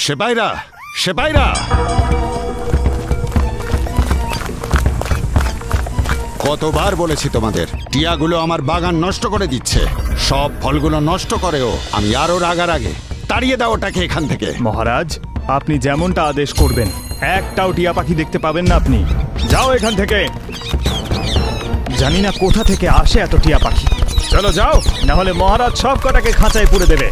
সেপাইরা, সেপাইরা, কতবার বলেছি তোমাদের, টিয়াগুলো আমার বাগান নষ্ট করে দিচ্ছে, সব ফলগুলো নষ্ট করেও। আমি আরো রাগারাগে, তাড়িয়ে দাও ওটাকে এখান থেকে। মহারাজ, আপনি যেমনটা আদেশ করবেন, একটাও টিয়া পাখি দেখতে পাবেন না আপনি। যাও এখান থেকে। জানি না কোথা থেকে আসে এত টিয়া পাখি। চলো যাও, না হলে মহারাজ সব কটাকে খাঁচায় পুরে দেবে।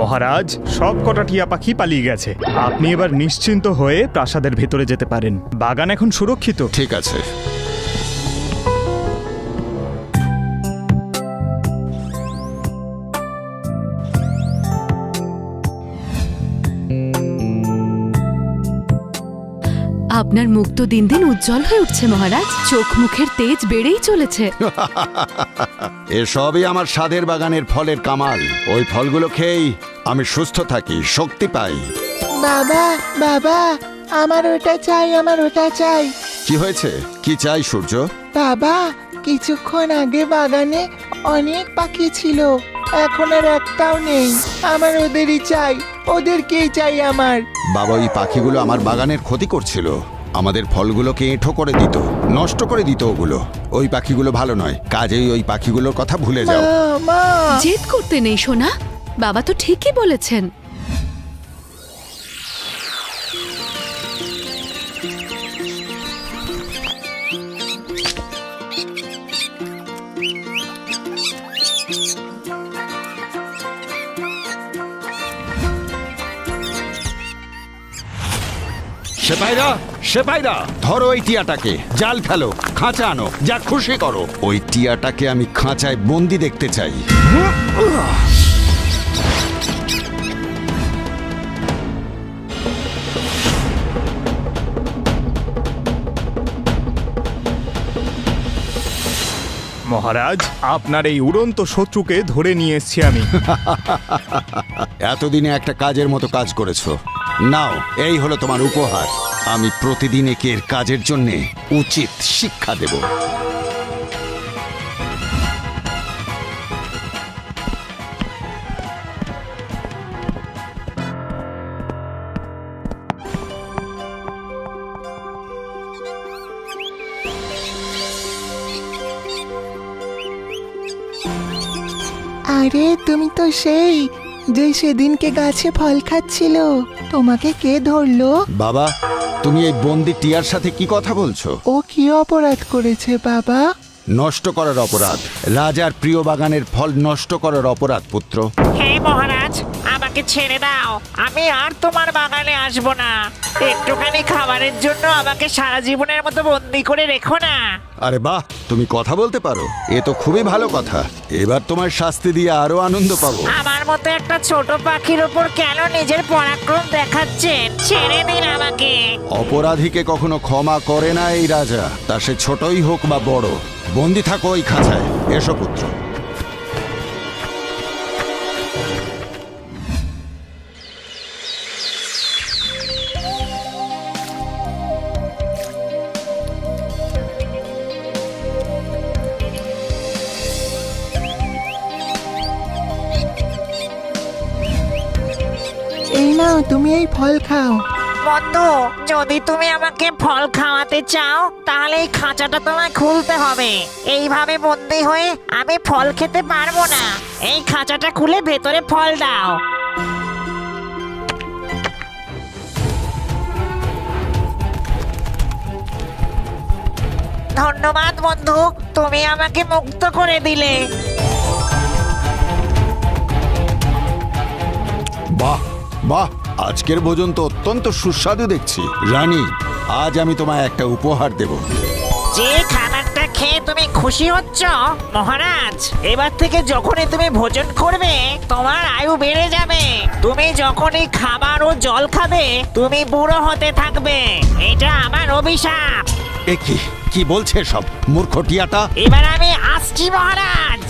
মহারাজ, সব কটা টিয়া পাখি পালিয়ে গেছে। আপনি এবার নিশ্চিন্ত হয়ে প্রাসাদের ভেতরে যেতে পারেন। বাগান এখন সুরক্ষিত। ঠিক আছে। আপনার মুখ তো দিন দিন উজ্জ্বল হয়ে উঠছে মহারাজ, চোখ মুখের তেজ বেড়েই চলেছে। এসবই আমার স্বাদের বাগানের ফলের কামাল। ওই ফলগুলো খেয়েই আমি সুস্থ থাকি, শক্তি পাই। বাবা, বাবা, আমার ওটা চাই, আমার ওটা চাই। কি হয়েছে? কি চাই সূর্য? বাবা, কিছুক্ষণ আগে বাগানে অনেক পাখি ছিল, এখন আর একটাও নেই। আমার ওদেরই চাই, ওদেরকেই চাই আমার। বাবা, ওই পাখিগুলো আমার বাগানের ক্ষতি করছিল, আমাদের ফলগুলোকে এঁঠো করে দিত, নষ্ট করে দিত ওগুলো। ওই পাখিগুলো ভালো নয়, কাজেই ওই পাখিগুলোর কথা ভুলে যাও। মা, জেদ করতে নেই সোনা, বাবা তো ঠিকই বলেছেন। সেপাইরা, সেপাইরা, ধরো ওই টিয়াটাকে, জাল ফেলো, খাঁচা আনো, যা খুশি করো। ওই টিয়াটাকে আমি খাঁচায় বন্দি দেখতে চাই। মহারাজ, আপনার এই উড়ন্ত শত্রুকে ধরে নিয়ে এসেছি আমি। এতদিনে একটা কাজের মতো কাজ করেছো, নাও এই হলো তোমার উপহার। আমি প্রতিদিন একে এর কাজের জন্য উচিত শিক্ষা দেব। আরে তুমি তো সেই যে সেদিনকে গাছে ফল খাচ্ছিল। তোমাকে কে ধরলো? বাবা, তুমি এই বন্দি টিয়ার সাথে কি কথা বলছো? ও কি অপরাধ করেছে বাবা? নষ্ট করার অপরাধ, রাজার প্রিয় বাগানের ফল নষ্ট করার অপরাধ পুত্র। হে মহারাজ, আমাকে ছেড়ে দাও, আমি আর তোমার বাগানে আসবো না। একটুখানি খাবারের জন্য আমাকে সারা জীবনের মতো বন্দি করে রেখো না। আরে বাহ, তুমি কথা বলতে পারো, এ তো খুবই ভালো কথা। এবার তোমার শাস্তি দিয়ে আরো আনন্দ পাবো। আমার মতো একটা ছোট পাখির উপর কেন নিজের পরাক্রম দেখাচ্ছেন? ছেড়ে দিন আমাকে। অপরাধীকে কখনো ক্ষমা করে না এই রাজা, তা সে ছোটই হোক বা বড়। বন্দি থাকো ওই খাঁচায়। এসো পুত্র। এই নাও, তুমি এই ফল খাও। বন্ধু, যদি তুমি আমাকে ফল খাওয়াতে চাও তাহলে এই খাঁচাটা তোমায় খুলতে হবে। এইভাবে বন্দি হয়ে আমি ফল খেতে পারবো না। এই খাঁচাটা খুলে ভেতরে ফল দাও। ধন্যবাদ বন্ধু, তুমি আমাকে মুক্ত করে দিলে। বাহ বাহ, আজকের ভোজন তো অত্যন্ত সুস্বাদু দেখছি। রানী, আজ আমি তোমায় একটা উপহার দেব। যে খাবারটা খেয়ে তুমি খুশি হচ্ছ মহারাজ, এবার থেকে যখনই তুমি ভোজন করবে তোমার আয়ু বেড়ে যাবে। তুমি যখনই খাবার ও জল খাবে তুমি বুড়ো হতে থাকবে। এটা আমার অভিশাপ। এ কি বলছে সব মূর্খ টিয়াটা? এবার আমি আসছি মহারাজ।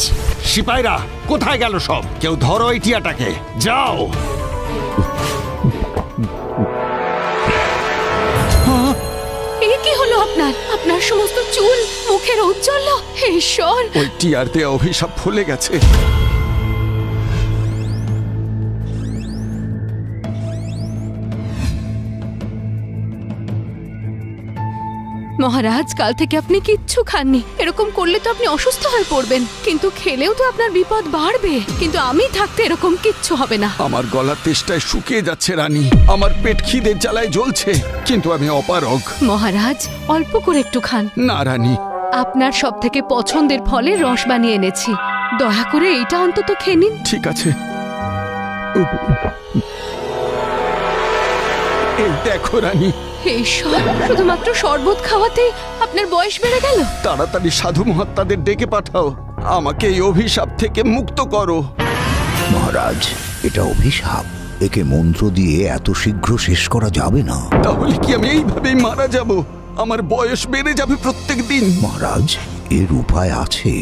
সিপাইরা, কোথায় গেল সব? কেউ ধরো এই টিয়াটাকে, যাও। এ কি হলো আপনার? আপনার সমস্ত চুল মুখের ঔজ্জ্বল্য, হে ঈশ্বর! ওই টিয়ার দেয়া অভিশাপ ভুলে গেছে। মহারাজ, কাল থেকে আপনি কিচ্ছু খাননি। এরকম করলে তো আপনি অসুস্থ হয়ে পড়বেন, কিন্তু খেলেও তো আপনার বিপদ বাড়বে। কিন্তু আমি থাকতে এরকম কিচ্ছু হবে না। আমার গলার তেষ্টায় শুকিয়ে যাচ্ছে রানী, আমার পেট খিদের জ্বালায় জ্বলছে, কিন্তু আমি অপারগ। মহারাজ, অল্প করে একটু খান। না রানী, আপনার সব থেকে পছন্দের ফলের রস বানিয়ে এনেছি, দয়া করে এইটা অন্তত খেয়ে নিন। ঠিক আছে। এই দেখো রানী, হে ঈশ্বর, শুধুমাত্র শরবত খাওয়াতেই আপনার বয়স বেড়ে গেল। তাড়াতাড়ি সাধু মহাত্মাদের ডেকে পাঠাও, আমাকে এই অভিশাপ থেকে মুক্ত করো। মহারাজ, এটা অভিশাপ, একে মন্ত্র দিয়ে এত শীঘ্র শেষ করা যাবে না। তাহলে কি আমি এইভাবেই মারা যাব? আমার বয়স বেড়ে যাবে প্রত্যেক দিন। মহারাজ, এর উপায় আছে।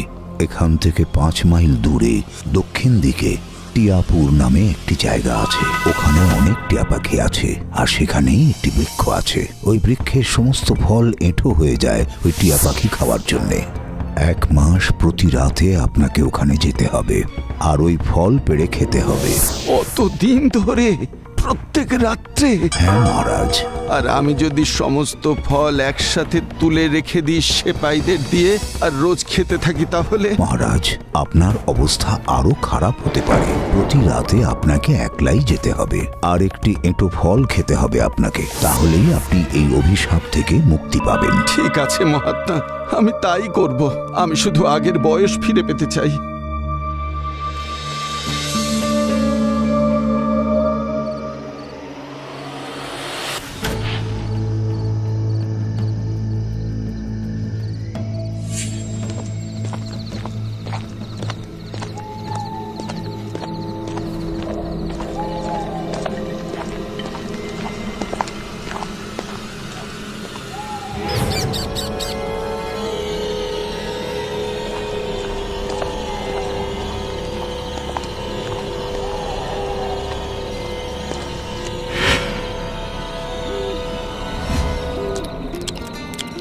এখান থেকে 5 মাইল দূরে দক্ষিণ দিকে টিয়াপুর নামে একটি জায়গা আছে। ওখানে অনেক টিয়া পাখি আছে, আর সেখানেই একটি বৃক্ষ আছে। ওই বৃক্ষের সমস্ত ফল এঁঠো হয়ে যায় ওই টিয়া পাখি খাওয়ার জন্যে। 1 মাস প্রতি রাতে আপনাকে ওখানে যেতে হবে, আর ওই ফল পেড়ে খেতে হবে। অত দিন ধরে প্রত্যেক রাত্রে? হ্যাঁ মহারাজ। আর আমি যদি সমস্ত ফল একসাথে তুলে রেখে দিই সেপাইদের দিয়ে আর রোজ খেতে থাকি, তাহলে? মহারাজ, আপনার অবস্থা আরো খারাপ হতে পারে। প্রতি রাতে আপনাকে একলাই যেতে হবে, আর একটি এঁটো ফল খেতে হবে আপনাকে। তাহলেই আপনি এই অভিশাপ থেকে মুক্তি পাবেন। ঠিক আছে মহাত্মা, আমি তাই করব। আমি শুধু আগের বয়স ফিরে পেতে চাই।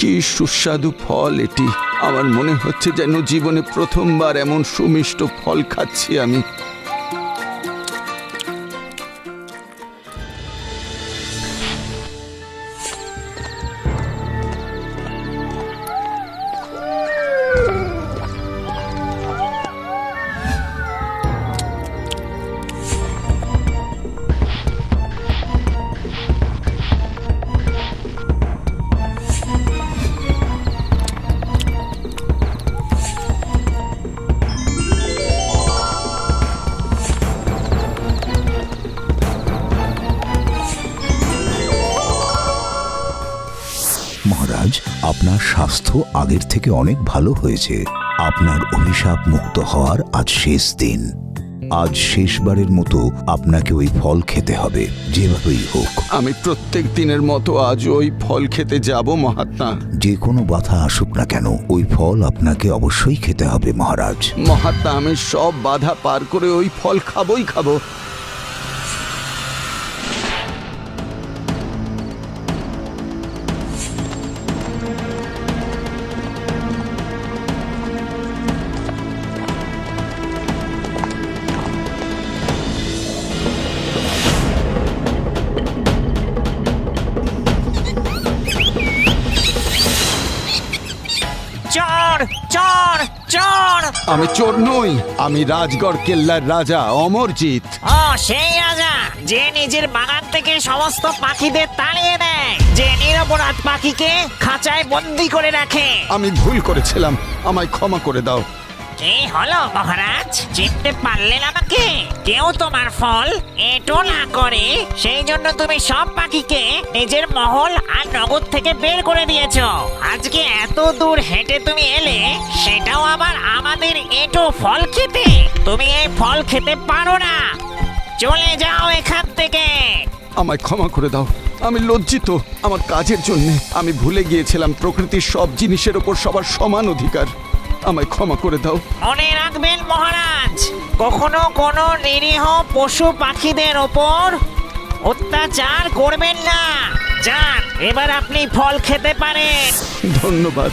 কি সুস্বাদু ফল এটি! আমার মনে হচ্ছে যেন জীবনে প্রথমবার এমন সুমিষ্ট ফল খাচ্ছি আমি। মহারাজ, আপনার স্বাস্থ্য আগের থেকে অনেক ভালো হয়েছে। আপনার অভিশাপ মুক্ত হওয়ার আজ শেষ দিন। আজ শেষবারের মতো আপনাকে ওই ফল খেতে হবে, যেভাবেই হোক। আমি প্রত্যেক দিনের মতো আজ ওই ফল খেতে যাব মহাত্মা। যে কোনো বাধা আসুক না কেন, ওই ফল আপনাকে অবশ্যই খেতে হবে মহারাজ। মহাত্মা, আমি সব বাধা পার করে ওই ফল খাবই খাবো। চোর চোর চোর! আমি চোর নই, আমি রাজগড় কেল্লার রাজা অমরজিৎ। ও সেই রাজা, যে নিজের বাগান থেকে সমস্ত পাখিদের তাড়িয়ে দেয়, যে নিরপরাধ পাখিকে খাঁচায় বন্দি করে রাখে। আমি ভুল করেছিলাম, আমায় ক্ষমা করে দাও। কি হলো মহারাজ, চিনতে পারলেন আমাকে? কেউ তোমার ফল এঁটো না করে সেই জন্য তুমি সব পাখিকে নিজের মহল আর নগর থেকে বের করে দিয়েছো। আজকে এত দূর হেঁটে তুমি এলে, সেটাও আবার আমাদের এঁটো ফল খেতে। তুমি এই ফল খেতে পারো না, চলে যাও এখান থেকে। আমায় ক্ষমা করে দাও, আমি লজ্জিত আমার কাজের জন্য। আমি ভুলে গিয়েছিলাম প্রকৃতির সব জিনিসের ওপর সবার সমান অধিকার। আমায় ক্ষমা করে দাও। মনে রাখবেন মহারাজ, কখনো কোনো নিরীহ পশু পাখিদের ওপর অত্যাচার করবেন না। যান, এবার আপনি ফল খেতে পারেন। ধন্যবাদ।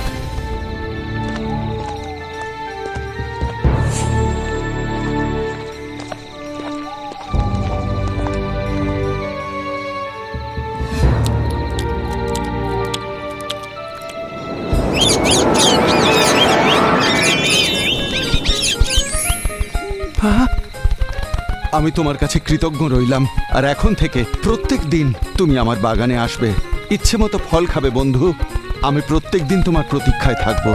রূপা, আমি তোমার কাছে কৃতজ্ঞ রইলাম। আর এখন থেকে প্রত্যেক দিন তুমি আমার বাগানে আসবে, ইচ্ছে মতো ফল খাবে বন্ধু। আমি প্রত্যেক দিন তোমার প্রতীক্ষায় থাকবো।